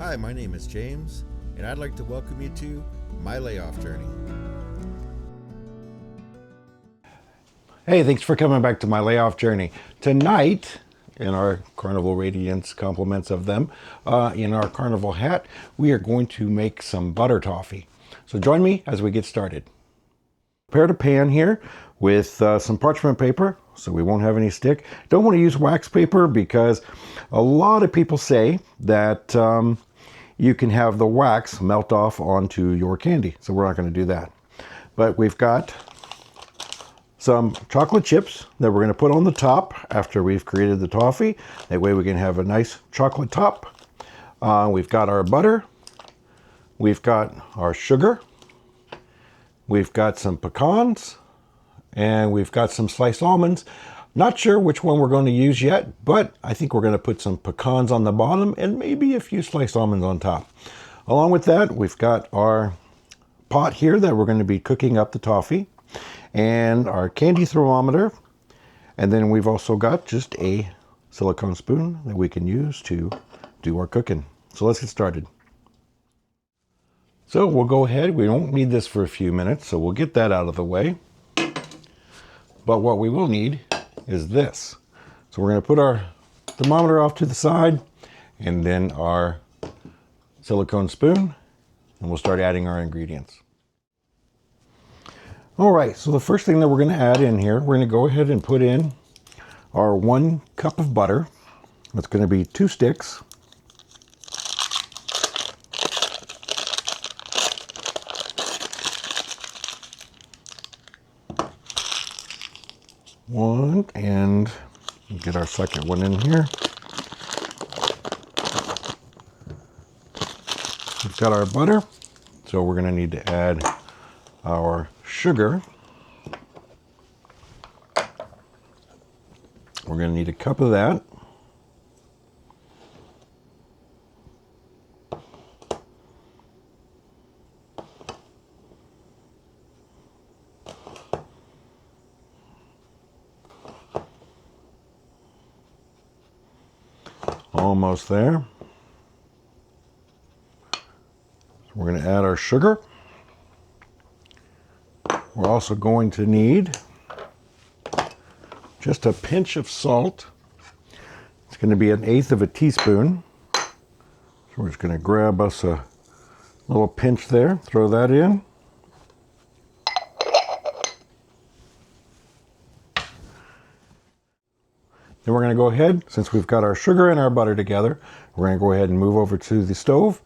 Hi, my name is James, and I'd like to welcome you to my layoff journey. Hey, thanks for coming back to my layoff journey. Tonight, in our Carnival Radiance compliments of them, in our Carnival hat, we are going to make some butter toffee. So join me as we get started. Prepared a pan here with some parchment paper so we won't have any stick. Don't want to use wax paper because a lot of people say that you can have the wax melt off onto your candy. So we're not going to do that. But we've got some chocolate chips that we're going to put on the top after we've created the toffee. That way we can have a nice chocolate top. We've got our butter. We've got our sugar. We've got some pecans. And we've got some sliced almonds. Not sure which one we're going to use yet, but I think we're going to put some pecans on the bottom and maybe a few sliced almonds on top. Along with that, we've got our pot here that we're going to be cooking up the toffee, and our candy thermometer, and then we've also got just a silicone spoon that we can use to do our cooking. So let's get started. So we'll go ahead, we won't need this for a few minutes, so we'll get that out of the way. But what we will need is this. So we're going to put our thermometer off to the side, and then our silicone spoon, and we'll start adding our ingredients. All right, so the first thing that we're going to add in here, we're going to go ahead and put in our 1 cup of butter. That's going to be 2 sticks. One, and get our second one in here. We've got our butter, so we're going to need to add our sugar. We're going to need a cup of that. Almost there. So we're going to add our sugar. We're also going to need just a pinch of salt. It's going to be 1/8 of a teaspoon. So we're just going to grab us a little pinch there, throw that in. Then we're going to go ahead, since we've got our sugar and our butter together, we're going to go ahead and move over to the stove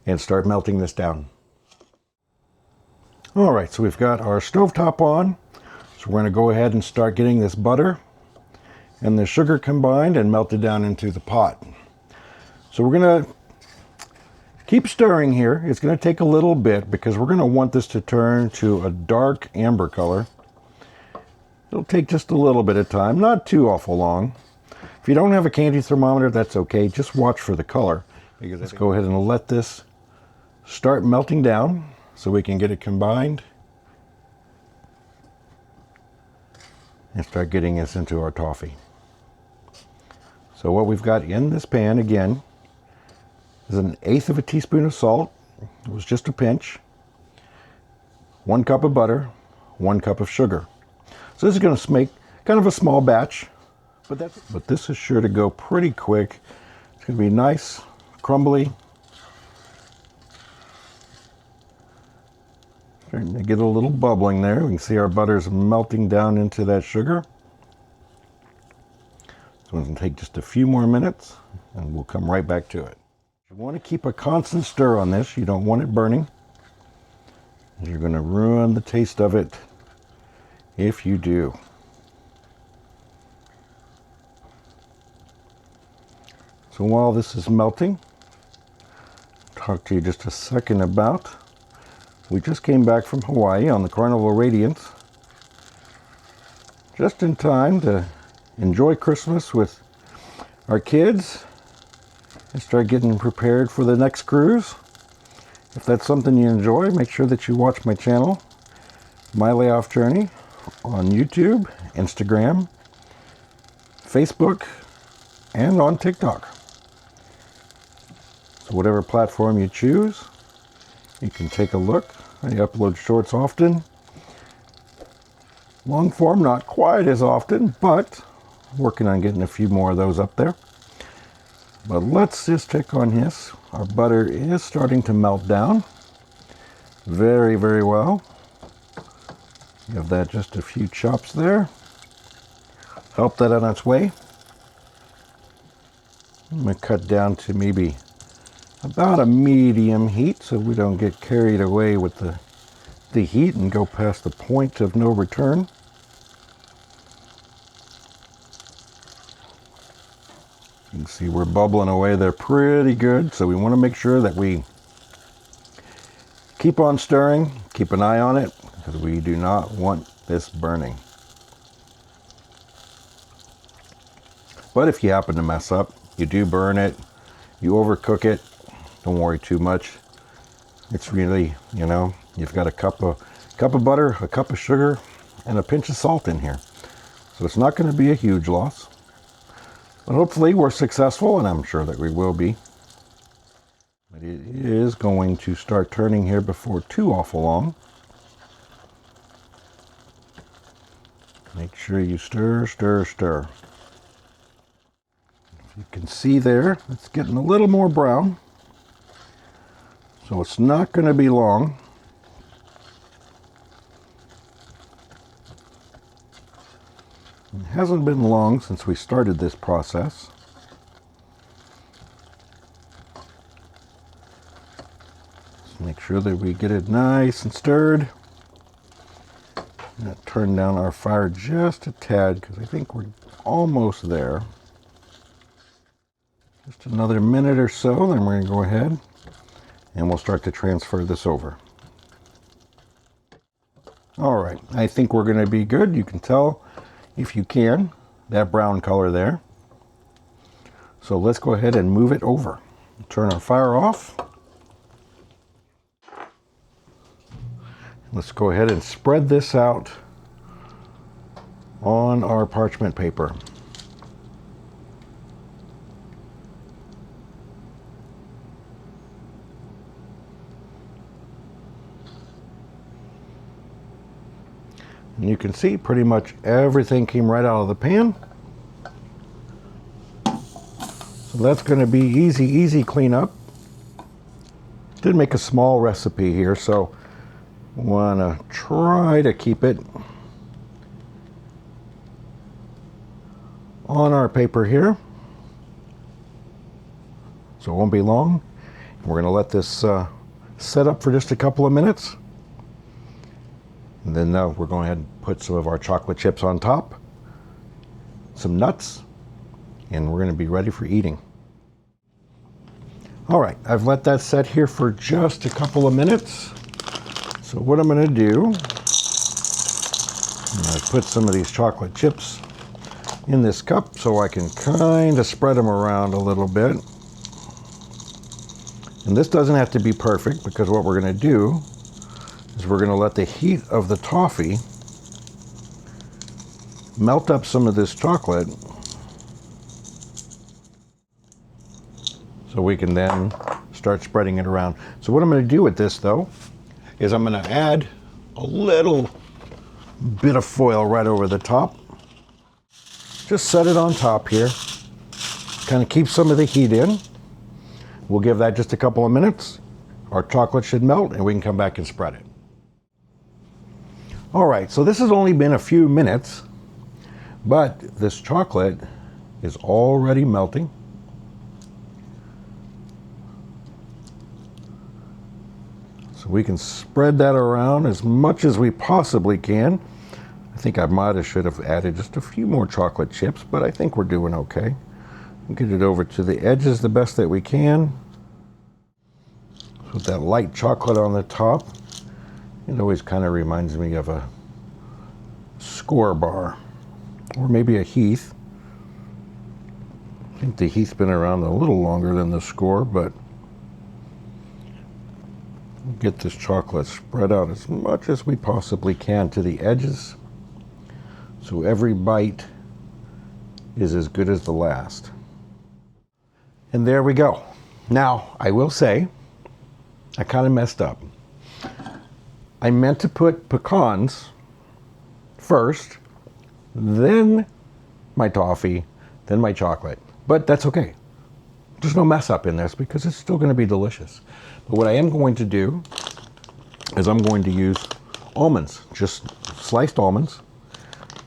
and start melting this down. All right, so we've got our stovetop on. So we're going to go ahead and start getting this butter and the sugar combined and melted down into the pot. So we're going to keep stirring here. It's going to take a little bit because we're going to want this to turn to a dark amber color. It'll take just a little bit of time, not too awful long. If you don't have a candy thermometer, that's okay. Just watch for the color. Let's go ahead and let this start melting down so we can get it combined and start getting this into our toffee. So what we've got in this pan, again, is 1/8 of a teaspoon of salt. It was just a pinch. 1 cup of butter, 1 cup of sugar. So this is going to make kind of a small batch, but this is sure to go pretty quick. It's going to be nice, crumbly. Starting to get a little bubbling there. We can see our butter's melting down into that sugar. So it's going to take just a few more minutes, and we'll come right back to it. You want to keep a constant stir on this. You don't want it burning. You're going to ruin the taste of it if you do. So while this is melting, I'll talk to you just a second about, we just came back from Hawaii on the Carnival Radiance, just in time to enjoy Christmas with our kids and start getting prepared for the next cruise. If that's something you enjoy, make sure that you watch my channel, My Layoff Journey, on YouTube, Instagram, Facebook, and on TikTok. So whatever platform you choose, you can take a look. I upload shorts often. Long form, not quite as often, but working on getting a few more of those up there. But let's just check on this. Our butter is starting to melt down very, very well. Give that just a few chops there. Help that on its way. I'm going to cut down to maybe about a medium heat so we don't get carried away with the heat and go past the point of no return. You can see we're bubbling away there pretty good, so we want to make sure that we keep on stirring, keep an eye on it, because we do not want this burning. But if you happen to mess up, you do burn it, you overcook it, don't worry too much. It's really, you've got a cup of butter, a cup of sugar, and a pinch of salt in here. So it's not going to be a huge loss. But hopefully we're successful, and I'm sure that we will be. But it is going to start turning here before too awful long. Make sure you stir, stir, stir. You can see there, it's getting a little more brown. So it's not going to be long. It hasn't been long since we started this process. Just make sure that we get it nice and stirred. And turn down our fire just a tad because I think we're almost there. Just another minute or so, then we're going to go ahead and we'll start to transfer this over. All right, I think we're going to be good. You can tell, if you can, that brown color there. So let's go ahead and move it over. Turn our fire off. Let's go ahead and spread this out on our parchment paper. And you can see pretty much everything came right out of the pan. So that's going to be easy cleanup. Did make a small recipe here, so want to try to keep it on our paper here. So it won't be long. We're going to let this set up for just a couple of minutes. And then we're going ahead and put some of our chocolate chips on top, some nuts, and we're going to be ready for eating. All right, I've let that set here for just a couple of minutes. So what I'm going to do, I'm going to put some of these chocolate chips in this cup so I can kind of spread them around a little bit. And this doesn't have to be perfect because what we're going to do is we're going to let the heat of the toffee melt up some of this chocolate so we can then start spreading it around. So what I'm going to do with this though is I'm going to add a little bit of foil right over the top. Just set it on top here. Kind of keep some of the heat in. We'll give that just a couple of minutes. Our chocolate should melt and we can come back and spread it. All right, so this has only been a few minutes, but this chocolate is already melting. So we can spread that around as much as we possibly can. I think I should have added just a few more chocolate chips, but I think we're doing okay. Get it over to the edges the best that we can. With that light chocolate on the top, it always kind of reminds me of a score bar, or maybe a Heath. I think the Heath's been around a little longer than the score, but get this chocolate spread out as much as we possibly can to the edges, so every bite is as good as the last. And there we go. Now, I will say, I kind of messed up. I meant to put pecans first, then my toffee, then my chocolate. But that's okay. There's no mess up in this because it's still going to be delicious. But what I am going to do is I'm going to use almonds, just sliced almonds.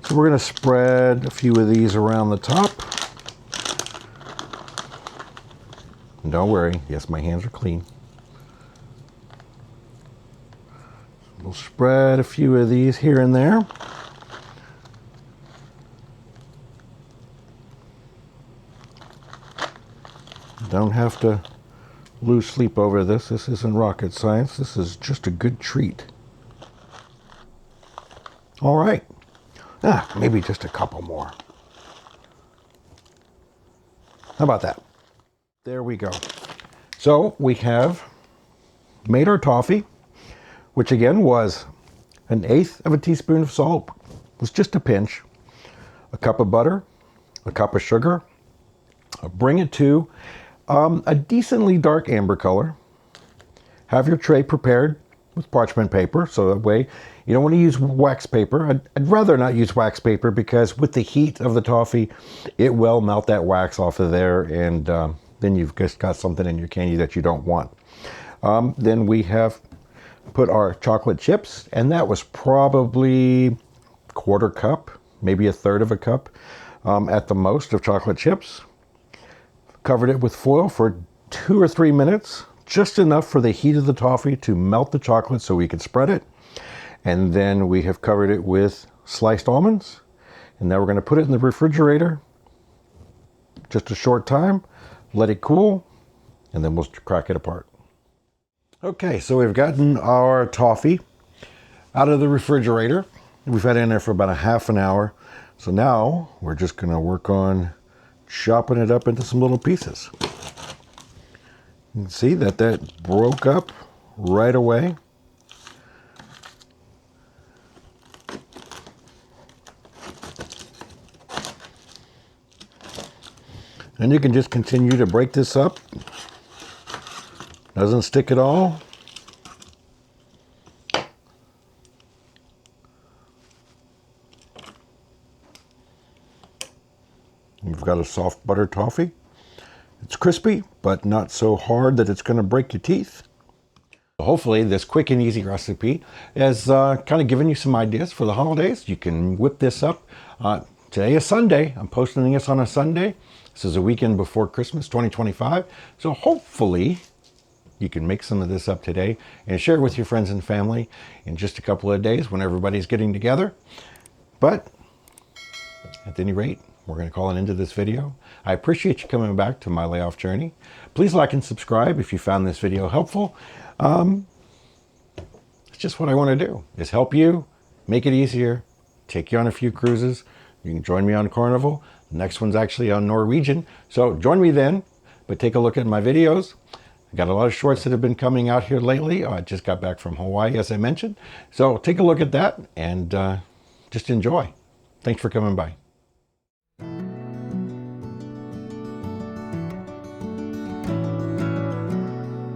So we're going to spread a few of these around the top. And don't worry, yes, my hands are clean. We'll spread a few of these here and there. Don't have to lose sleep over this. This isn't rocket science. This is just a good treat. All right. Maybe just a couple more. How about that? There we go. So we have made our toffee, which again was 1/8 of a teaspoon of salt, was just a pinch, a cup of butter, a cup of sugar. Bring it to a decently dark amber color. Have your tray prepared with parchment paper, so that way you don't want to use wax paper. I'd rather not use wax paper because with the heat of the toffee, it will melt that wax off of there, and then you've just got something in your candy that you don't want. Then we have put our chocolate chips, and that was probably 1/4 cup, maybe 1/3 of a cup at the most of chocolate chips. Covered it with foil for 2 or 3 minutes, just enough for the heat of the toffee to melt the chocolate so we could spread it. And then we have covered it with sliced almonds. And now we're going to put it in the refrigerator just a short time, let it cool, and then we'll crack it apart. Okay, so we've gotten our toffee out of the refrigerator. We've had it in there for about a half an hour. So now we're just going to work on chopping it up into some little pieces. You can see that broke up right away. And you can just continue to break this up. Doesn't stick at all. You've got a soft butter toffee. It's crispy, but not so hard that it's going to break your teeth. Hopefully this quick and easy recipe has kind of given you some ideas for the holidays. You can whip this up. Today is Sunday. I'm posting this on a Sunday. This is a weekend before Christmas 2025. So hopefully you can make some of this up today and share it with your friends and family in just a couple of days when everybody's getting together. But at any rate, we're going to call an end to this video. I appreciate you coming back to my layoff journey. Please like and subscribe if you found this video helpful. It's just what I want to do, is help you, make it easier, take you on a few cruises. You can join me on Carnival. The next one's actually on Norwegian. So join me then, but take a look at my videos. I got a lot of shorts that have been coming out here lately. I just got back from Hawaii, as I mentioned. So take a look at that and just enjoy. Thanks for coming by.